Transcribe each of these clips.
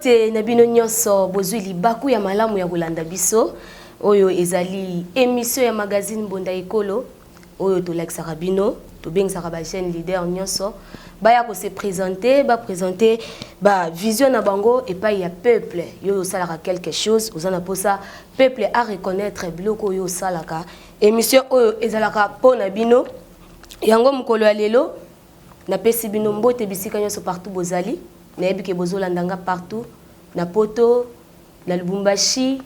te na bino nyonso bozwi libaku ya malamu ya kolanda biso oyo ezali émission ya magazine Mbonda Ekolo oyo tolakisaka bino tobengisaka ba chaîne leader nyonso baya ko se présenter ba vision na bango et pas ya peuple yo salaka quelque chose ozana posa peuple à reconnaître biloko yo salaka émission oyo ezalaka pona bino yango mukolo ya lelo na pesi bino mbote bisika nyonso partout bozali na yebi ke bozolandanga partout na Poto na Lubumbashi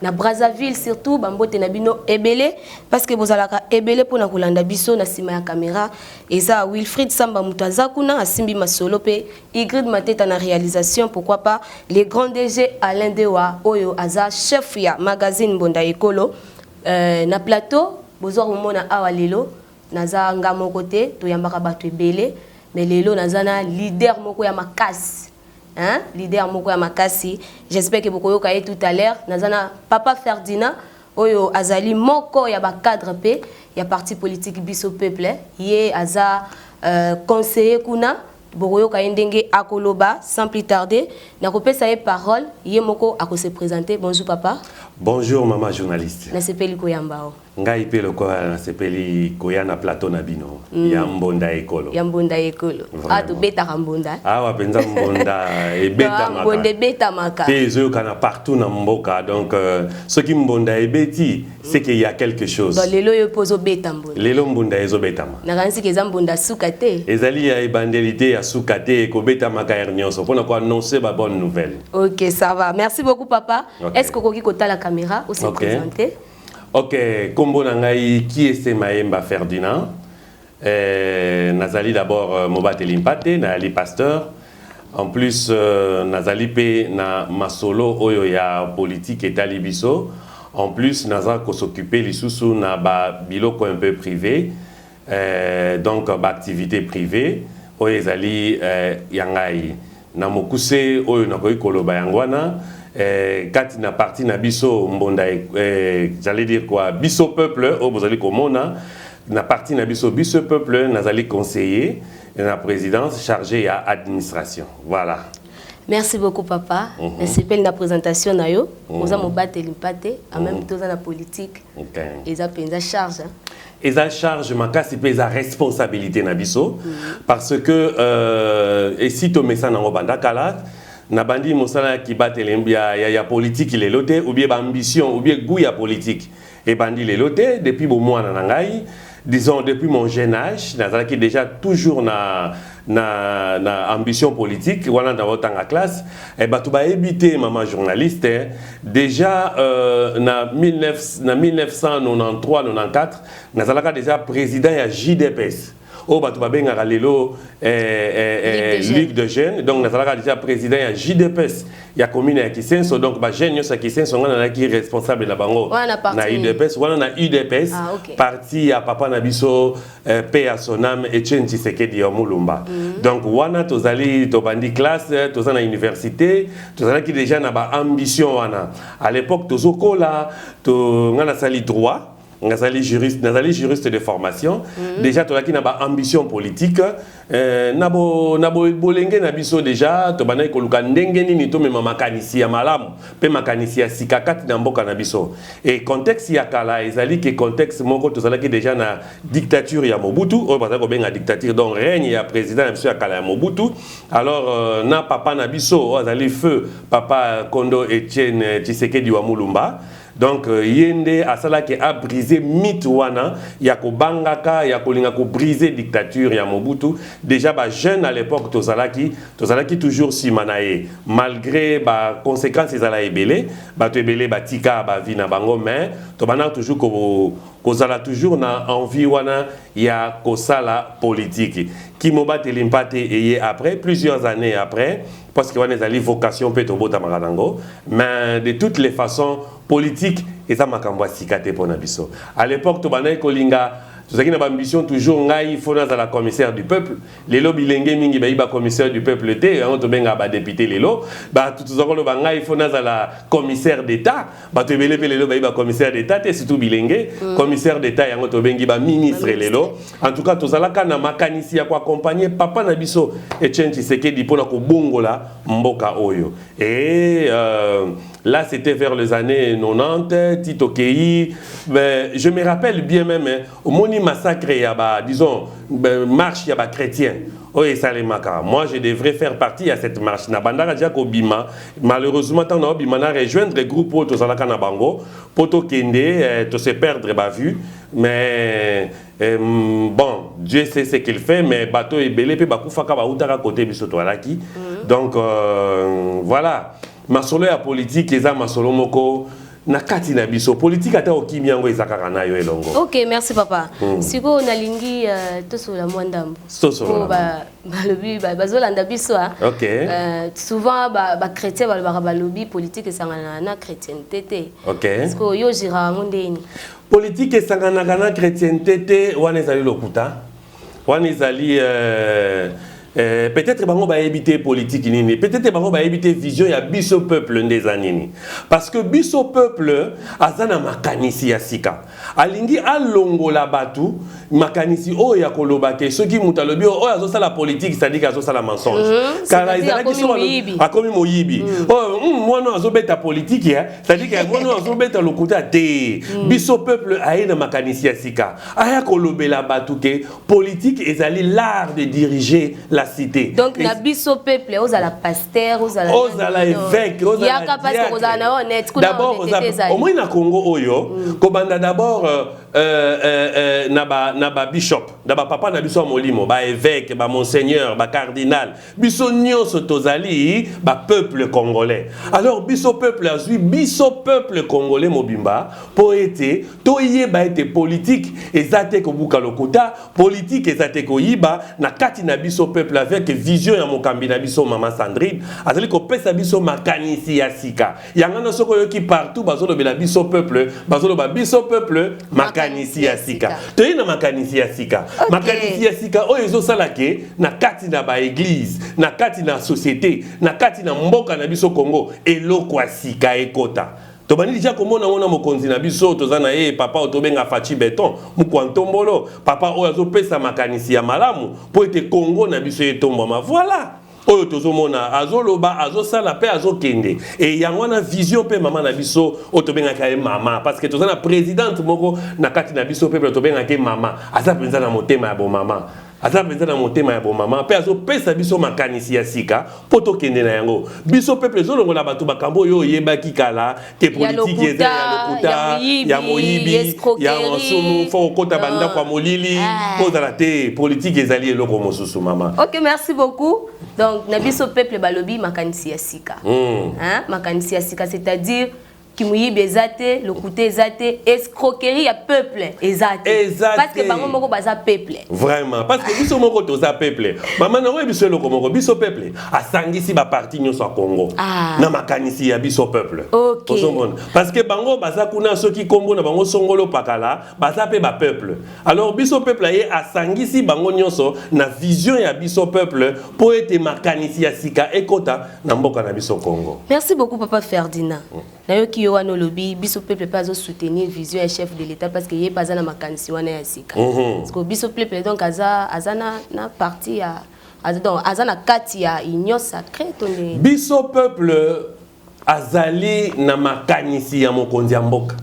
na Brazzaville surtout bambote na bino ebele parce que bozalaka ebele pona kolanda biso na sima ya caméra eza Wilfried Samba Mutaza kuna asimbi masolo pe Igrid Mateta na réalisation pourquoi pas les grands DG Alain Dewa oyo aza chef ya magazine Mbonda Ekolo na plateau bozo mona awa lelo naza nga moko te to yambaka bato ebele mais lelo naza na leader moko ya makasi. Hein? Leader moko ya makasi. J'espère que beaucoup yoka tout à l'heure. Nazana Papa Ferdinand oyo azali moko ya ba cadre pe ya parti politique biso peuple ye aza conseiller kuna Boroyo Kaindenge Akoloba sans plus tarder na kopesa ye parole ye moko ako se présenter. Bonjour papa. Bonjour maman journaliste. Na sepeli koyambao. Ngai pe loko na sepeli koyana plateau na bino ya Mbonda Ekolo. Ya Mbonda Ekolo. Ah to beta Mbonda. Ah wa penza Mbonda e beta maka. Mbonda beta maka. Te zo kana partout na mboka donc ce qui Mbonda e beti c'est qu'il y a quelque chose. Dans lelo yo pozo beta Mbonda. Lelo Mbonda ezo beta ma. Na kanisi ke za Mbonda sukate. Ezali ya ebandelité ya sukate ko beta maka ernionso pour ko annoncer ba bonne nouvelle. OK, ça va. Merci beaucoup papa. Okay. Est-ce que koki kota la caméra ou se présenter? Ok, Kombo Nangai, qui est ce Maemba Ferdinand? Nazali d'abord Mobat Elimpate, Nazali pasteur. En plus, Nazali pe na masolo oyo ya politique et talibiso. En plus, Nazali ko s'occuper lisusu na ba biloko un peu privé. Donc, ba activité privée. Oyo ezali yangai. Na mokuse oyo na koi koloba yangwana. Quand na parti na biso Mbonda j'allais dire quoi biso peuple au vous allez komona na parti na biso peuple nazali conseiller na présidence chargée à administration voilà. Merci beaucoup papa. Merci pour la présentation na yo. Oza mobate limpate en même temps dans la politique. Et ça penza charge. Et ça charge makasi pe za responsabilité na biso parce que et si to mesa na ngobanda kala na bandi mosala ki batelembia ya politique il est loté ou bien ambition ou bien goût ya politique et bandi les loté depuis bon mois na ngai disons depuis mon jeune âge nazala ki déjà toujours na ambition politique wala dans votre classe et ba to ba éviter maman journaliste déjà na 1993 94 nazala déjà président ya JDPS. Oh, bah, tu vas bien à l'élo Ligue de jeunes. Donc, nous avons déjà président à JDPS. Il y a commune à Kisenso. Donc, bah, jeunes, qui sont responsables de la bango. Na UDPS. Voilà, na UDPS. Parti à Papa Nabiso, paix à son âme, et Etienne Tshisekedi Mulumba. Donc, wana, tu as bandi classe, tu as université, tu as déjà une ambition. À l'époque, tu as sali droit. Nazali juriste de formation. Déjà, tu as une ambition politique. Nabo bolenge nabiso déjà. Tu as koluka ndengeni ni to me makanisi ya malamu. Pe makanisi ya sikakati na mboka nabiso. Et contexte ya kala ezali ke contexte moko to zalaki déjà na dictature ya Mobutu. O bazaka ko benga dictature donc règne ya président nabiso ya kala ya Mobutu. Alors na papa nabiso azali feu papa Kondo Etienne Tshisekedi wa Mulumba. Donc yende asala ke a brisé mythe wana ya ko bangaka ya ko linga ko briser dictature ya Mobutu déjà ba jeune à l'époque tozalaki toujours simanaye malgré ba conséquences ezala ebele ba to ebele ba tika ba vie na bango mais to bana toujours ko zala toujours na envie wana ya ko sala politique qui Mobat Elimpate et après plusieurs années après parce que on a des vocation peut tomber marango mais de toutes les façons politique et ça makambo sikate pona biso à l'époque to banay kolinga tozaki na ambition toujours ngai faut na la commissaire du peuple lelo bilenge mingi ba commissaire du peuple te yango to benga ba député lelo ba tozako lo ba ngai faut na la commissaire d'état ba to belé lelo ba commissaire d'état te surtout bilenge commissaire d'état yango to bengi ba ministre lelo en tout cas tozalaka na makanisi ya ko accompagner papa na biso Etienne Tshisekedi pona ko bongola mboka oyo et là, c'était vers les années 90, Tito Kei. Je me rappelle bien même, au moni massacre, il y a, disons, marche, il y a chrétien. Oh, et ça les maka. Moi, je devrais faire partie à cette marche. Na bandara Diako Bima. Malheureusement, tant na Bima na rejoindre le groupe pour Tozalaka na Bango, pour to kende, to se perdre ba vue. Mais bon, Dieu sait ce qu'il fait, mais bateau est belé, puis bakufaka ba utara côté bisoto alaki. Donc voilà. Masolo ya politique eza masolo moko na kati na biso politique ata okimi yango ezakaka na yo elongo. OK, merci papa. Siko nalingi tosola mwandambo. Tosola. Balobi bazolanda biso ha. OK. Souvent ba chrétien balobi politique esangana na chrétienté te. OK. Siko yo jira ngondeni. Politique esangana na chrétienté te wana ezali lokuta. Wana ezali peut-être bango ba éviter politique nini, peut-être bango ba éviter vision ya biso peuple des années parce que biso peuple azana makanisi ya sika alingi alongola batu makanisi o ya koloba ke soki mutalobi o azo sala politique c'est-à-dire azo sala mensonge car ezalaki so akomi moyibi moi non azo beta politique ya c'est-à-dire que moi non azo beta lokuta te biso peuple aina makanisi ya sika aya kolobela batu ke politique ezali l'art de diriger la cité. Donc na biso peuple ozala pasteur ozala évêque ozala diacre. D'abord au moins na Congo oyo kobanda d'abord na bishop na papa na biso molimo ba évêque ba monseigneur ba cardinal biso nyonso tozali ba peuple congolais. Alors biso peuple azui biso peuple congolais mobimba po ete toyeba ete politique ezate ko buka lokuta politique ezate ko yiba na kati na biso peuple avec vision ya mokambi na biso mama Sandrine azali ko pesa biso makanisi ya sika yangana soko yoki partout bazolo bela biso peuple makanisi ya sika toyina makanisi ya sika makanisi ya sika oyo ezo salake na kati na ba église na kati na société na kati na mboka na biso Congo eloko ya sika ekota. Tobani déjà komona mona mokonzi na biso tozana papa otobenga Fachi Beton mukwantombolo papa oyo azopesa makanisi ya malamu po ete Congo na biso etombama voilà oyo tozomona azoloba azosala pe azokende et yango na vision pe mama na biso otobenga ka mama parce que tozana présidente moko na kati na biso pe tobenga ke mama aza penza na motema ya bo mama aza penza na motema ya bo mama pe azopesa biso makanisi ya sika po tokende na yango biso peuple zolongola bato bakambo yo yebaki kala ke politique eza ya lokuta ya moyibi ya masumu fo kota banda kwa molili pozala te politique ezali eloko mosusu mama. OK, merci beaucoup. Donc na biso peuple balobi makanisi ya sika. Hein? Makanisi ya sika c'est-à-dire Kimuyibi ezate, lokuta ezate, escroquerie ya peuple ezate. Parce que bango moko baza peuple. Vraiment, parce que biso moko toza peuple. Mama na we biso loko moko biso peuple. Asangisi ba parti nyonso Congo. Na makanisi ya biso peuple. OK. Parce que bango baza kuna soki Congo na bango songolo pakala, baza pe ba peuple. Alors biso peuple ye asangisi bango nyonso na vision ya biso peuple po ete makanisi ya sika ekota na mboka na biso Congo. Merci beaucoup papa Ferdinand. Nayo ki yo wana lobby biso peuple pas soutenir vision ya chef de l'état parce que yé pas na makanisi wana ya sika. Parce que biso peuple donc azana na parti ya donc azana kati ya union sacrée tonde. Biso peuple azali na makanisi ya mokonzi ya mboka.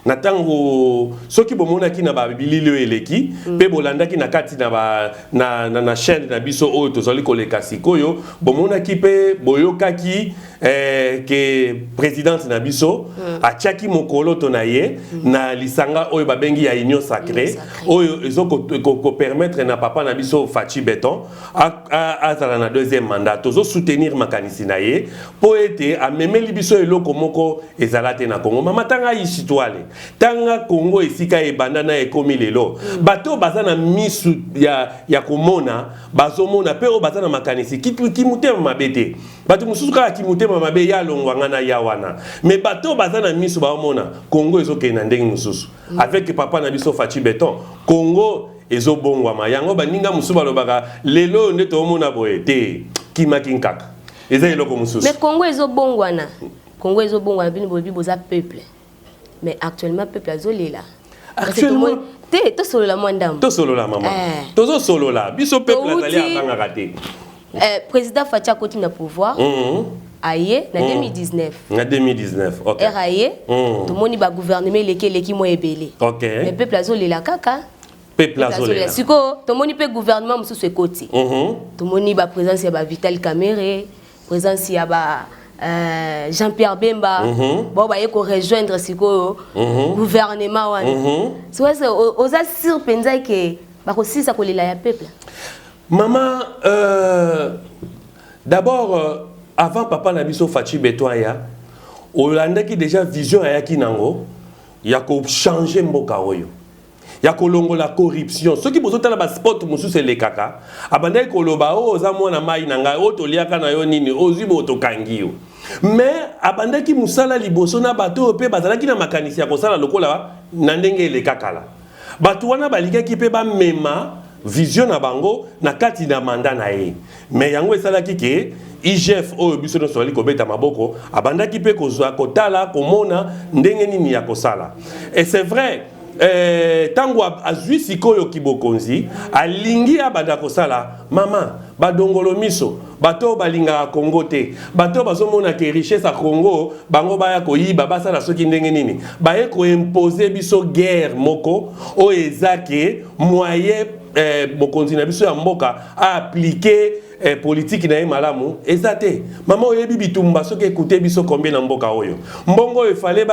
Natango soki bomona ki na ba bilili eleki pe bolanda ki na kati na chaîne na biso oyo tozali koleka sikoyo bomona ki pe boyoka ki que présidente na biso atiaki mokolo to na ye na lisanga oyo babengi ya union sacrée oyo ezoko permettre na papa na biso Fachi Beton azala na deuxième mandat tozo soutenir makanisi na ye po ete amemeli biso eloko moko ezalate na Congo mama tanga histoire tanga Congo esika ebanda na ekomi lelo bato bazana misu ya komona bazomona pe o bazana makanisi ki mutema mabete bato mususu kala ki mutema motema mabe ya longwanga na yawana mais bato bazana miso ba mona Congo ezoke na ndenge mususu avec papa na biso Fachi Beton Congo ezobongwama yango baninga mususu balobaka lelo nde to mona boye te kimakinkaka eza eloko mususu mais Congo ezobongwana bino bobi boza peuple mais actuellement peuple azolela actuellement te to solo la mwandam to solo la maman tozo solo la biso peuple azali abanga raté président Fachi akoti na pouvoir aye na 2019 na 2019 OK aye to moni ba gouvernement leki mo ebele OK mais peuple azolela kaka peuple azolela siko to moni pe gouvernement mususu ekoti to moni ba présence ya ba Vital Kamerhe présence ya ba Jean-Pierre Bemba bon ba yeko rejoindre siko gouvernement wana so oza sur penza ke ba ko sisa ko lela ya peuple maman d'abord avant papa na biso Fachi Beton ya olandaki déjà vision ayaki nango ya ko changer mboka oyo ya ko longola corruption soki bozotala ba sport mususu elekaka abandaki koloba o oza mwana mai nanga o toliaka na yo nini ozwi boto kangio mais abandaki musala liboso na bato pe bazalaki na makanisi ya kosala lokola na ndenge elekaka la bato wana balikaki pe ba mema vision na bango na kati na mandat na ye mais yango esalaki ke IGF oyo biso no soli kobeta maboko abandaki pe kozwa kotala komona ndenge nini ya kosala et c'est vrai tango azwi sikoyo kibokonzi alingi abanda kosala mama badongolo miso bato balinga Congo te bato bazomona ke richesse a Congo bango baya koyiba basala soki ndenge nini baye ko imposer biso guerre moko o ezake moyen mokonzi na biso ya mboka a appliquer politique na ye malamu ezate mama oyebi bitumba soki écouter biso combien na mboka oyo mbongo oyo fallait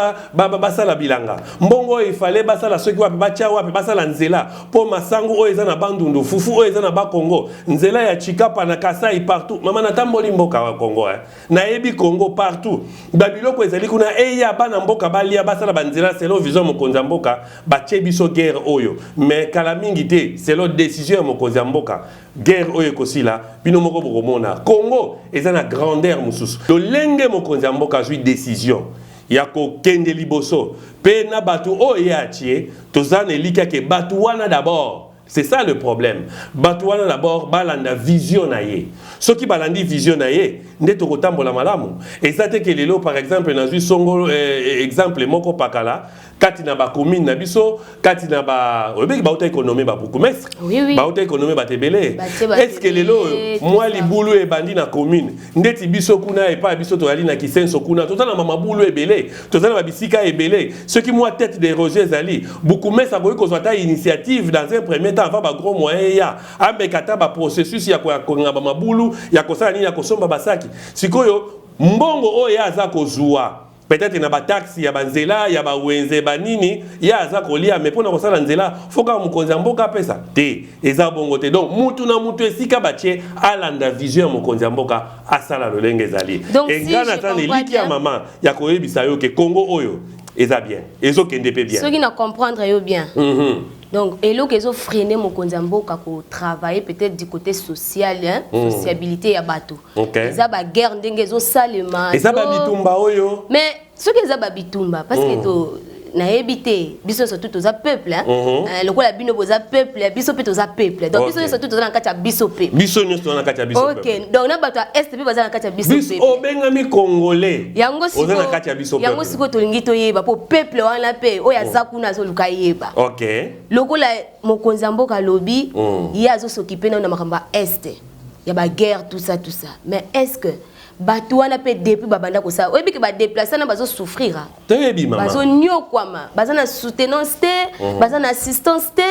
basala bilanga mbongo oyo fallait basala soki wapi bacha wapi basala nzela po masango oyo eza na bandundu fufu oyo eza na ba Congo nzela ya Chikapa na Kasai partout mama natamboli mboka wa Congo na yebi Congo partout babiloko ezali kuna eya bana mboka balia basala banzela selon vision mokonzi mboka bache biso guerre oyo mais kala mingi te selon décision mokonzi mboka guerre oyo kosila bino moko bokomona Congo eza na grandeur mususu to lenge mokonzi mboka zui décision ya ko kende liboso pe na batu oyo yatie tozana elika ke batu wana d'abord c'est ça le problème batu wana d'abord balanda vision na ye soki balandi vision na ye nde to kotambola malamu ezate ke lelo par exemple na zui songo exemple moko pakala kati na ba commune na biso kati na ba obeki ba auto économie ba bourgmestre ba auto économie ba tebele est-ce que lelo moi libulu e bandi na commune ndeti biso kuna e pa biso to ali na kisenso kuna tozana mama bulu ebele tozana ba bisika ebele ce qui moi tête des Roger Zali bourgmestre boyi ko zwata initiative dans un premier temps avant ba gros moyen ya ambekata ba processus ya ko ngaba mabulu ya kosala nini ya kosomba basaki sikoyo mbongo oyo aza kozua peut-être na ba taxi ya banzela ya ba wenze banini ya aza kolia mais pona kosala nzela foka mokonzi mboka pesa te eza bongo te donc mutu na mutu esika batie alanda vision mokonzi mboka asala lolenge zali et ngana tane liki ya mama ya koyebisa yo ke Congo oyo eza bien ezo kende pe bien ceux qui na comprendre yo bien donc elo kezo freiner mokonzi mboka ko travailler peut-être du côté social sociabilité ya bato eza ba guerre ndenge zo salema eza ba bitumba oyo mais ceux qui eza ba bitumba parce que to na ebité biso surtout toza peuple lokola bino boza peuple biso pe toza peuple donc biso surtout toza na kati ya biso peuple biso nyonso na kati ya biso peuple OK donc na bato ya est pe baza na kati ya biso peuple biso obengami congolais yango siko na kati ya biso peuple yango siko tolingi toyeba po peuple wana pe oyo aza kuna azoluka yeba OK lokola mokonzi mboka lobi ye azo s'occuper na makambo est ya ba guerre tout ça mais est-ce que bato wana pe depuis babanda ko ça oyebi ke ba déplacer na bazo souffrir tebi mama bazo nyokwama baza na soutenance te baza na assistance te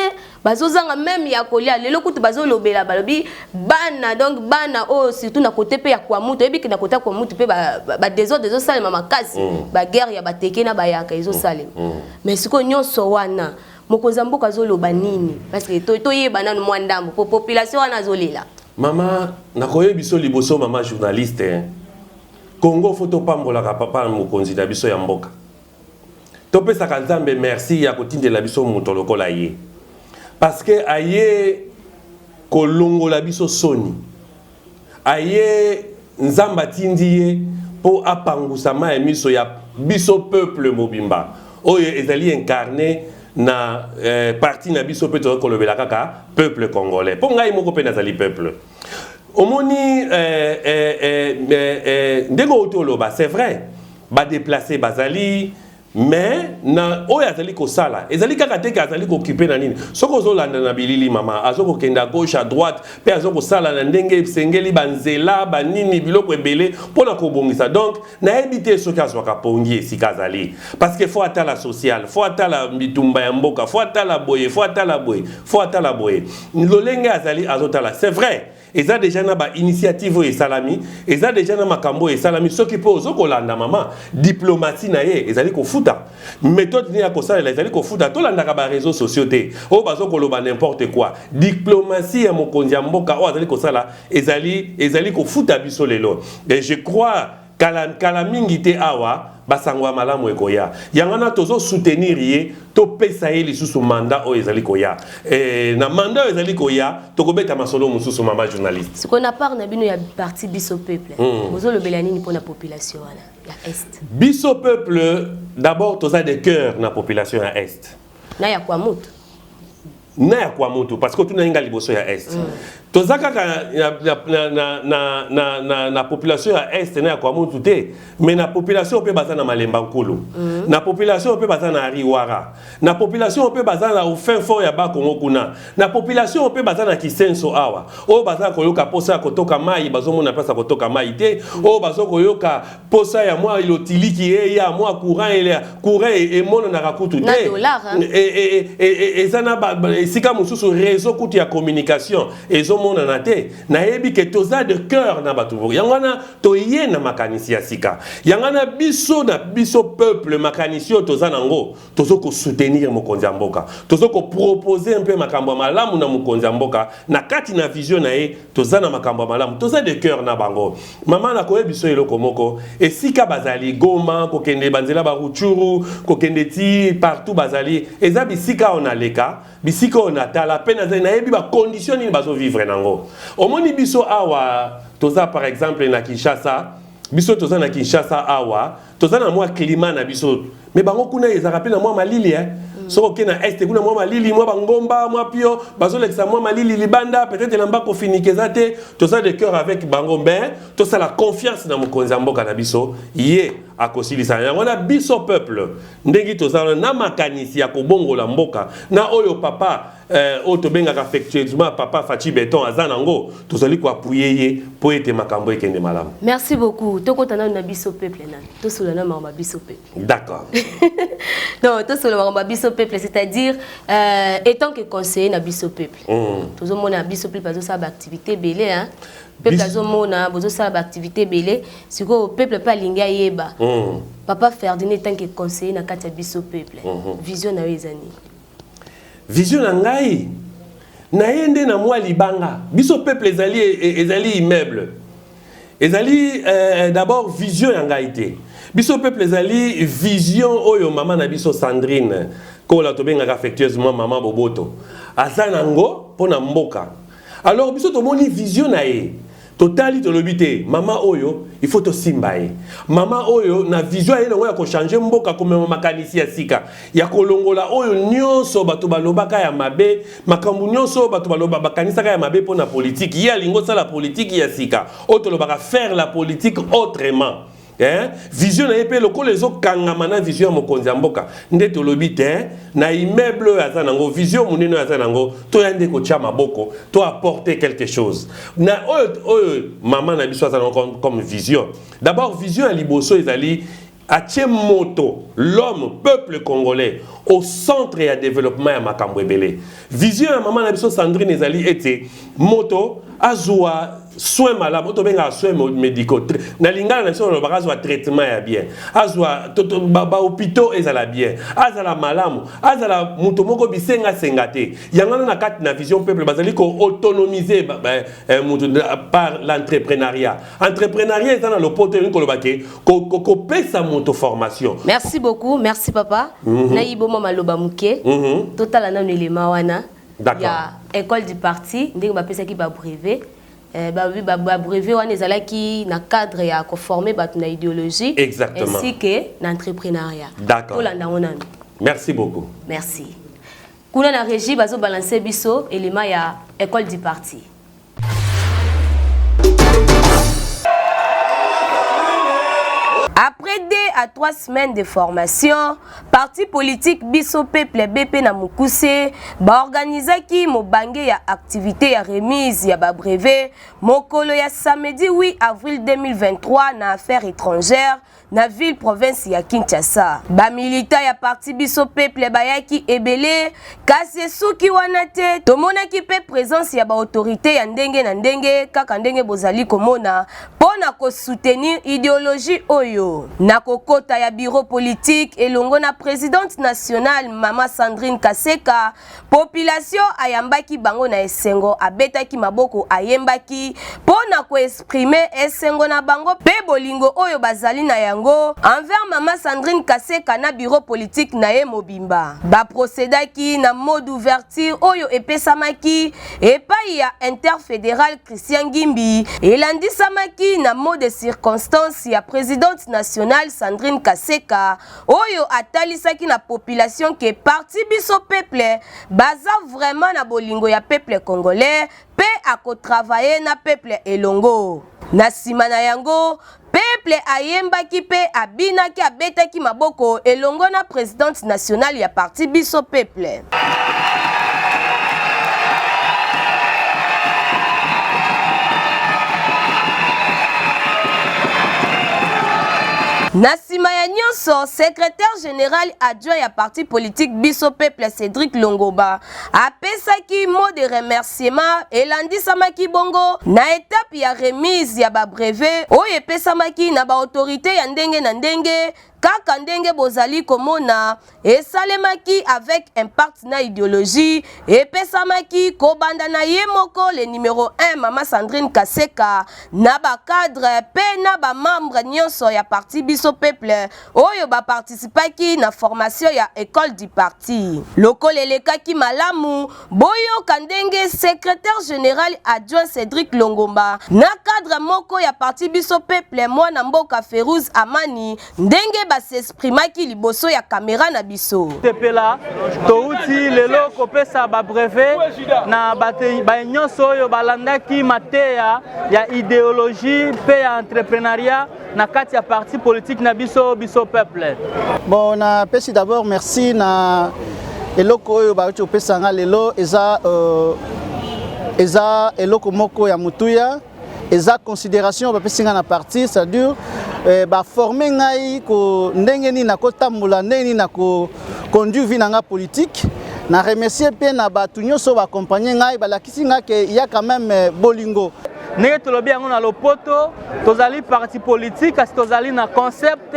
bazo zanga même ya kolia lelo kutu bazo lobela balobi bana donc bana o surtout na côté pe ya kwa mutu oyebi ke na côté kwa mutu pe ba désordre zo salema makasi ba guerre ya bateke na bayaka ezo salema mais siko nyonso wana mokonzi mboka zo loba nini parce que to yeba nanu mwandambo po population wana zolela mama nakoye biso liboso mama journaliste Congo photo pambola ka papa mokonzi na biso ya mboka topesaka nzambe merci ya kotindela biso moto lokola ye parce que aye kolongola biso soni aye nzamba tindi ye pour apangusama et miso ya biso peuple mobimba. Oyo ezali incarné na parti na biso peut kolobela kaka peuple congolais. Pour ngai moko pe nazali peuple. Omoni ndego otoloba, c'est vrai. Ba déplacer bazali mais na oyo azali kosala ezali kaka te azali kokipe na nini soko zolanda na bilili mama azoko kenda à gauche à droite pe azoko sala na ndenge sengeli banzela banini biloko ebele pona kobongisa donc na ebité soki azwaka pongi esika azali parce que faut atala social faut atala bitumba ya mboka faut atala boye faut atala boye faut atala boye lolenge azali azotala c'est vrai. Et ça déjà na ba initiative et salami, et ça déjà na makambo et salami ce qui pose au kolanda maman diplomatie na ye, ezali ko futa. Méthode ni akosa ezali ko futa to landa ka ba réseaux sociaux te. O bazo koloba n'importe quoi. Diplomatie ya mokonzi ya mboka o ezali ko sala ezali ko futa biso lelo. Et je crois kala mingi te awa basangwa malamu ekoya yangana tozo soutenir ye to pesa ye lisusu mandat o ezali koya na mandat ezali koya to kobeta masolo mususu mama journaliste ce qu'on a part na bino ya parti biso peuple bozo lobela nini pour la population wana ya est biso peuple d'abord toza de cœur na population ya est na ya kwa mutu parce que tu n'as pas liboso ya est toza kaka na population ya est na kwa mutu te mais na population pe baza na malemba nkulu na population pe baza na riwara na population pe baza na au fin fond ya ba Kongo kuna na population pe baza na kisenso awa o baza koyoka posa kotoka mai bazomona pesa kotoka mai te o bazo koyoka posa ya mwa ilotiliki ya mwa courant et mono na rakutu te et ça na sika mususu réseau kutu ya communication ezo mona na te na yebi ke toza de cœur na batu yangana to ye na makanisi ya sika yangana biso na biso peuple makanisi toza nango tozo ko soutenir mokonzi mboka tozo ko proposer un peu makambo malamu na mokonzi mboka na kati na vision na ye toza na makambo malamu toza de cœur na bango mama na ko biso eloko moko et sika bazali Goma ko kende banzela ba Ruchuru ko kende ti partout bazali eza bisika on aleka bisika on atala pena na yebi ba condition ni bazo vivre nango omoni biso awa toza par exemple na Kinshasa biso toza na Kinshasa awa toza na mwa climat na biso mais bango kuna ezaka pe na mwa malili soko ke na est kuna mwa malili mwa bangomba mwa pio bazo lekisa mwa malili libanda peut-être na mbako finikeza te toza de cœur avec bango mais toza la confiance na mokonzi mboka na biso ye akosilisa yango na biso peuple ndengi toza na makanisi ya kobongola mboka na oyo papa o to benga affectueusement papa Fachi Beton azanango tozali ko appuyer ye po ete makambo ekende malamu. Merci beaucoup. Tokotana na biso peuple nan. To solo na ma biso peuple. D'accord. Non, to solo ma biso peuple c'est-à-dire étant que conseiller na biso peuple. Tozo mona biso peuple bazo sa activité belé hein. Peuple bazo mona bazo sa activité belé siko peuple pa linga yeba. Papa Ferdinand tant que conseiller na kati biso peuple. Vision na wezani. Vision na ngai na yende na mwa libanga biso peuple ezali immeuble ezali d'abord vision ya ngai te biso peuple ezali vision oyo mama na biso Sandrine ko la to benga affectueusement mama Boboto azanango pona mboka alors biso to moni vision na ye totali to lobité mama oyo il faut to simbaye mama oyo na vision ye ngo ya ko changer mboka comme makanisi ya sika ya kolongola oyo nyonso bato balobaka ya mabe makambu nyonso bato baloba bakanisa ka ya mabe pona politique ya lingo sa la politique ya sika o to lobaka faire la politique autrement. Vision na epé loko lezo kangama na vision mokonzi mboka nde to lobité na immeuble azanango vision munene azanango to yande ko tia maboko to apporter quelque chose na maman na biso azanango comme vision d'abord vision à liboso ezali atie moto l'homme peuple congolais au centre et à développement ya makambo ebele vision ya maman na biso Sandrine ezali ete moto azwa soins malamu to benga soins médicaux na lingala na biso ba azwa traitement ya bien azwa ba hôpitaux ezala bien azala malamu azala muto moko bisenga sengate yangana na kati na vision peuple bazali ko autonomiser muto par l'entrepreneuriat est dans le pote ni ko lobake ko pesa moto formation. Merci beaucoup, merci papa. Na ibo mama loba muke total na élément wana ya école du parti ndenge ba pesa ki ba brevet brevet wana ezalaki na cadre ya conformer bato na idéologie exactement ainsi que na entrepreneuriat. D'accord. Merci beaucoup. Merci. Kuna na régie bazo balancer biso élément ya école du parti. Après 2 à 3 semaines de formation, parti politique Biso Peuple BP na Mukuse ba organisaki mobange ya activité ya remise ya ba brevet mokolo ya samedi 8 avril 2023 na affaires étrangères na ville province ya Kinshasa. Ba milita ya parti Biso Peuple bayaki ebele kasi suki wana te tomonaki pe présence ya ba autorité ya ndenge na ndenge kaka ndenge bozali komona pona ko soutenir idéologie oyo. Na kokota ya bureau politique elongo na présidente nationale Mama Sandrine Kaseka, population ayambaki bango na esengo abetaki maboko ayembaki pona ko exprimer esengo na bango pe bolingo oyo bazali na yango envers Mama Sandrine Kaseka na bureau politique na ye mobimba. Ba procédaki na mode ouverture oyo epesamaki epai ya interfédéral Christian Gimbi elandisamaki na mode de circonstance ya présidente nationale Sandrine Kaseka oyo atalisaki na population ke parti Biso Peuple baza vraiment na bolingo ya peuple congolais pe ako travailler na peuple elongo. Na sima na yango peuple ayembaki pe abinaki abetaki maboko elongo na présidente nationale ya parti Biso Peuple. Nasima ya nyonso, secrétaire général adjoint ya parti politique Biso Peuple Cédric Longoba apesaki mot de remerciement elandisamaki bongo na étape ya remise ya ba brevet oyo epesamaki na ba autorité ya ndenge na ndenge kaka ndenge bozali komona esalemaki avec impact na idéologie epesamaki kobanda na ye moko le numéro 1 Mama Sandrine Kaseka na ba cadre pe na ba membre nyonso ya parti Biso Peuple oyo ba participaki na formation ya école du parti. Lokole elekaki malamu boyo kandenge secrétaire général adjoint Cédric Longomba na cadre moko ya parti Biso Peuple mwana mboka Ferouz Amani ndenge s'exprimaki liboso ya caméra na biso. Tepela touti lelo kopesa ba brevet na ba nyonso oyo balandaki mateya ya idéologie pe ya entrepreneuriat na kati ya parti politique na Biso Peuple. Bon na pesi d'abord merci na eloko oyo ba opesa nga lelo eza eloko moko ya mutuya eza considération ba pesinga na parti c'est-à-dire ba former ngai ko ndenge ni na kotambola ndenge na ko conduire vie nanga politique na remercier pe na ba tunyoso ba accompagner ngai ba lakisi nga ke ya quand même bolingo ndenge tolobi yango na lopoto tozali parti politique kasi tozali na concept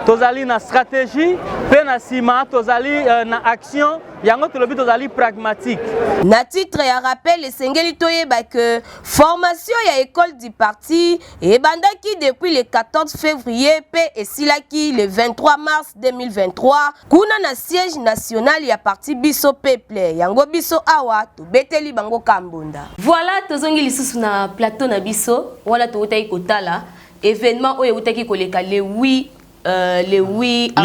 tozali na stratégie pe na sima tozali na action yango tolobi tozali pragmatique. Na titre ya rappel esengeli toyeba que formation ya école du parti ebandaki depuis le 14 février pe esilaki le 23 mars 2023 kuna na siège national ya parti Biso Peuple yango biso awa tobeteli bango kambunda. Voilà tozongi lisusu na plateau na biso wala toutaki kotala événement oyo utaki koleka le 8 avril. Ah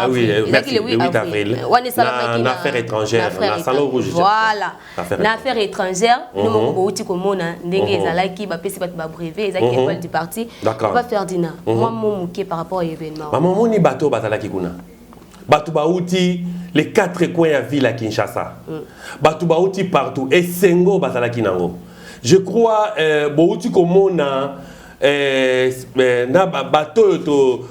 oui, merci. Le 8 avril. Na affaire étrangère, na salon rouge. Voilà. Na affaire étrangère, nous avons dit que mon ndenge ezalaki ba pesi ba brevet, ezalaki école du parti. Pas Ferdinand. Moi mon moqué par rapport à l'événement. Maman moni bateau bazalaki kuna. Bateau bauti les 4 coins ya ville à Kinshasa. Bateau bauti partout et sengo bazalaki nango. Je crois bauti komona na bateau to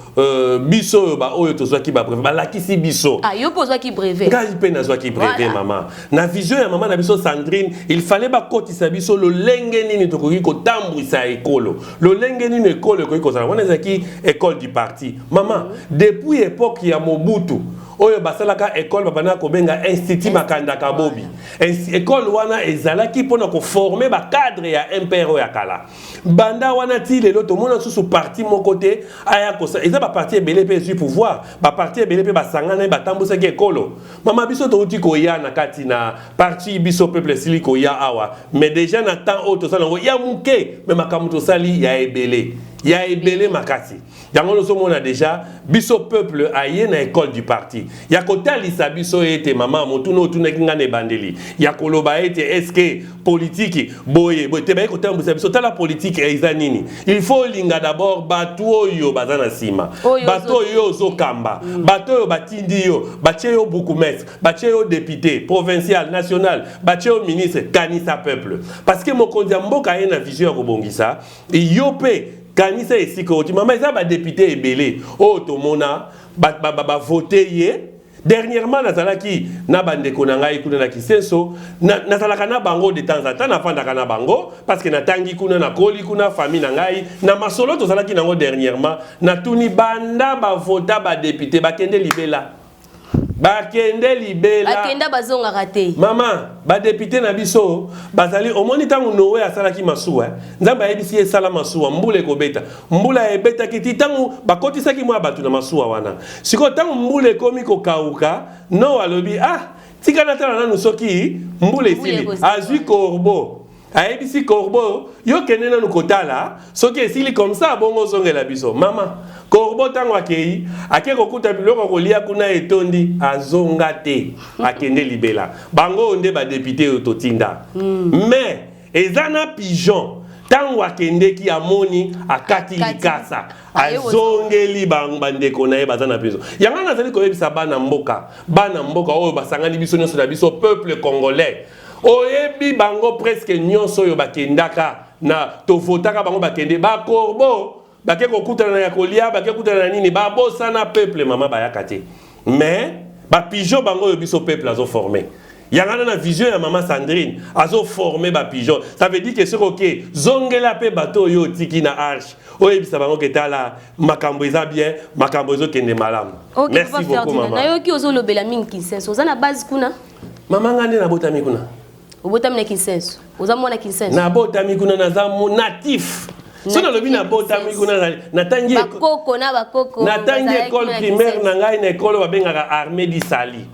biso ba oyo to zwaki ba brevet ba lakisi biso yo pozwa ki brevet ngai pe na zwaki brevet maman na vision ya maman na biso Sandrine il fallait ba kotisa biso lo lenge nini to koki ko tambwisa ekolo lo lenge nini ekolo koki ko zala wana zaki école du parti maman depuis époque ya Mobutu oyo basalaka école babana kobenga institut Makanda Kabobi. École wana ezalaki pona ko former ba cadre ya impéro ya kala. Banda wana ti lelo to mona sous parti mon côté aya ko ça eza ba parti ebele pe du pouvoir, ba parti ebele pe basangana ba tambusa ki école. Mama biso to uti ko ya na kati na parti biso peuple sili ko ya awa. Mais déjà na temps auto ça ngo ya muke mais makambo to sali ya ebele. Ya ebele makasi. Yango nous sommes déjà biso peuple aye na école du parti. Ya kotalisa biso ete mama motuno tuna kingane bandeli. Ya koloba ete eske politique boye boye te ba kotambusa biso tala politique eza nini. Il faut linga d'abord bato oyo bazana sima. Bato oyo zo kamba. Bato oyo batindi yo, batie yo bourgmestre, batie yo député provincial, national, batie yo ministre kanisa peuple. Parce que mokonzi mboka ye na vision ya kobongisa, yope kanisa esiko oti mama eza ba député ebele o to mona ba voter ye dernièrement nazalaki na bandeko na ngai kuna na Kisenso nazalaka na bango de temps en temps na fandaka na bango parce que natangi kuna na koli kuna famille na ngai na masolo to zalaki nango dernièrement na tuni banda ba vota ba député ba kende libela bakende libela bakenda bazonga raté mama ba député na biso bazali omoni tangu Noé asalaki masuwa nzamba yebisi esala masuwa mbula ekobeta mbula ebeta kiti tangu bakotisaki mwa batu na masuwa wana siko tangu mbula ekomi kokauka no alobi tika natala nanu soki mbula esili azwi corbeau ayebisi corbeau yo kende nanu kotala soki esili comme ça bongo zongela biso mama corbeau tango akei ake kokuta biloko kolia kuna etondi azonga te akende libela bango nde ba député ototinda mais ezana pigeon tango akendeki amoni akati likasa azongeli bandeko na ye bazana pigeon yanga nazali koyebisa bana mboka oyo basangani biso nyonso na biso peuple congolais oyebi bango presque nyonso oyo bakendaka na tovotaka bango bakende ba corbeau bake kokutana na ya kolia bake kokutana na nini ba bossa na peuple mama bayaka te mais ba pigeon bango yo biso peuple azo formé yangana na vision ya mama Sandrine azo formé ba pigeon ça veut dire que c'est OK zongela pe bateau yo tiki na arche oyebisa bango ketala makambo eza bien makambo ezo kende malamu merci beaucoup mama na yo ki ozo lobela mingi Kinsenso oza na base kuna mama ngande na botami kuna obotami na Kinsenso oza mwana Kinsenso na botami kuna na za natif so na lobi na botami kuna na tangi bakoko na bakoko na tangi école primaire na ngai na école babengaka armée di Sali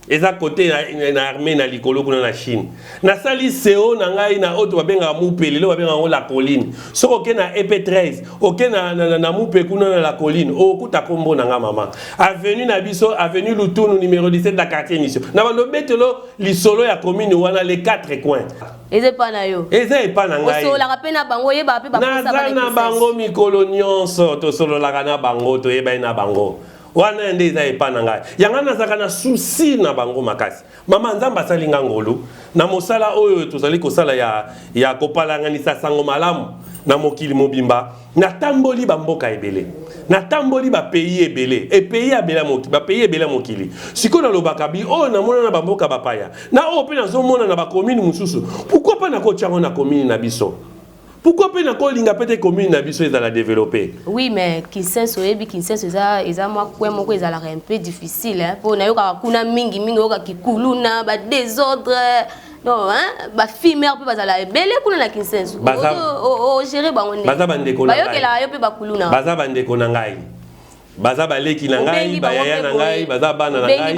eza côté na armée na likolo kuna na Chine na sali CO na ngai na auto babengaka mupele lo babengaka la colline soko ke na EP13 oke na mupe kuna na la colline okuta kombo na nga mama avenue na biso avenue Lutunu numéro 17 da quartier mission na balobetelo lisolo ya commune wana les 4 coins eze pa na yo eze pa na ngai osola ka pe na bango yeba pe bakosa ba na bango mikolo nyonso to solo la kana bango to yeba na bango wana nde eza epa na ngai yanga nazaka na souci na bango makasi mama nzamba asalinga ngolu na mosala oyo tozali kosala ya kopalanganisa sango malamu na mokili mobimba natamboli bamboka ebele natamboli ba pays ebele e pays abela mokili ba pays ebele mokili siko na lobaka bi oyo na mona na bamboka bapaya na oyo pe nazomona na ba commune mususu pourquoi pas na kochango na commune na biso. Pourquoi pas na peut-être commune na biso ezala développer? Oui, mais Kinsenso ebi Kinsenso eza moi quoi moko ezala un peu difficile hein pour na yoka kuna mingi yoka kikuluna ba désordre non hein ba fimère pe bazala ebele kuna na Kinsenso o gérer bango ne baza bandeko na ngai bayokela yo pe bakuluna baza bandeko na ngai baza baleki na ngai bayaya na ngai baza bana na ngai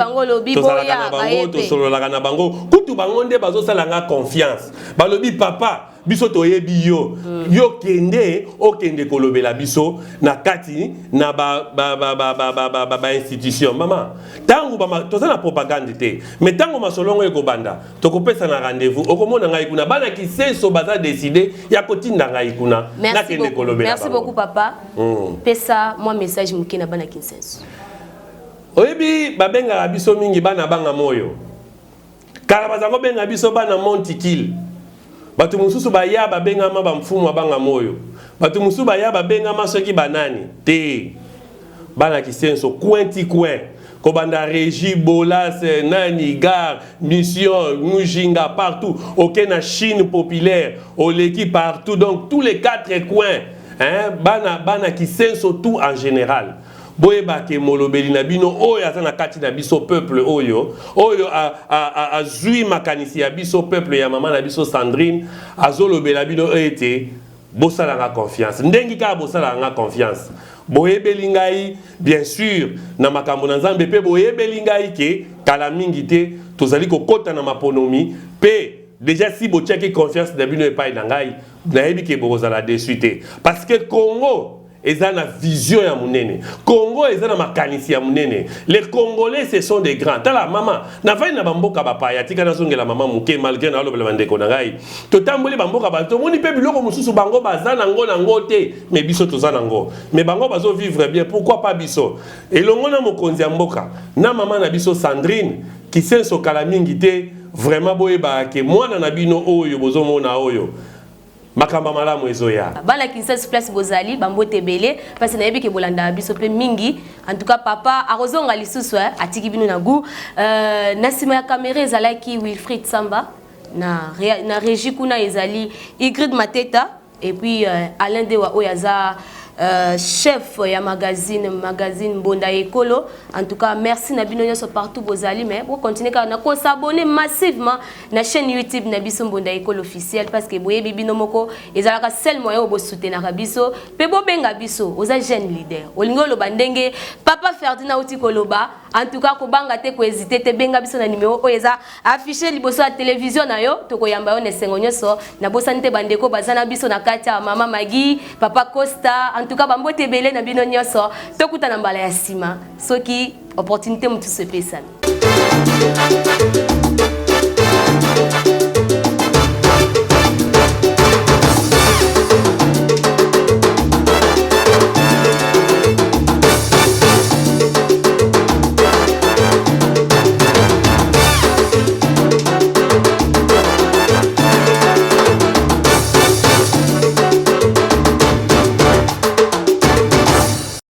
tozalaka na bango tosololaka na bango kutu bango nde bazosala nga confiance balobi papa biso toyebi yo yo kende okende kolobela biso na kati na ba institution mama tangu tozana propagande te mais tangu masolongo ekobanda tokopesa na rendez-vous okomona ngai kuna bana Kinsenso baza décider ya kotinda ngai kuna na kende kolobela merci beaucoup papa pesa moi message muke na bana Kinsenso oyebi babengaka biso mingi bana banga moyo kala bazango benga biso bana montikil batu mususu baya babengama bamfumu banga moyo batu mususu baya babengama soki banani te bana Kinsenso cointi coin kobanda régie bolas nani gare mission mujinga partout aucun Chine populaire au l'équipe partout donc tous les 4 coins hein bana Kinsenso tout en général boyeba ke molobeli na bino oyo aza na kati na biso peuple oyo a zui makanisi ya biso peuple ya mama na biso Sandrine azolobela bino ete bosalanga confiance ndengi ka bosalanga confiance boyebeli ngai bien sûr na makambo na Nzambe pe boyebeli ngai ke kala mingi te tozali kokota na maponomi pe déjà si vous checkez confiance de bino epai na ngai nayebi ke bozala déçu te parce que Congo eza na vision ya munene Congo eza na makanisi ya munene les Congolais ce sont des grands tala mama na vai na bamboka bapaya tika na zongela mama muke malgré na lobela bandeko na ngai totamboli bamboka ba to moni pe biloko mususu bango baza nango te mais biso toza nango mais bango bazo vivre bien pourquoi pas biso elongo na mokonzi ya mboka na mama na biso Sandrine qui senso kala mingi te vraiment boyeba ke mwana na bino oyo bozomona oyo makamba malamu ezoya bana Kinshasa place bozali bambote belé parce que nayebi ke bolanda biso pe mingi en tout cas papa arozonga lisusu atiki bino na gu na sima ya caméra ezalaki Wilfried Samba na régie kuna ezali Ingrid Mateta et puis Alain Dewa oyaza chef ya magazine Mbonda Ekolo. En tout cas merci na bino nyonso partout bozali mais pour continuer car na ko s'abonner massivement na chaîne YouTube na biso Mbonda Ekolo officiel parce que boye bibino moko ezalaka seul moyen bo soutenir biso pe bo benga biso oza jeune leader olingo lo bandenge papa Ferdinand Uti Koloba en tout cas ko banga te ko hésiter te benga biso na numéro oyo affiché liboso ya télévision na yo to ko yamba yo ne sengo nyonso na bosante bandeko bazana biso na kati ya mama Magi papa Costa en tout cas bambote belé na bino nyonso tokuta na mbala ya sima soki opportunité mutu se pesa.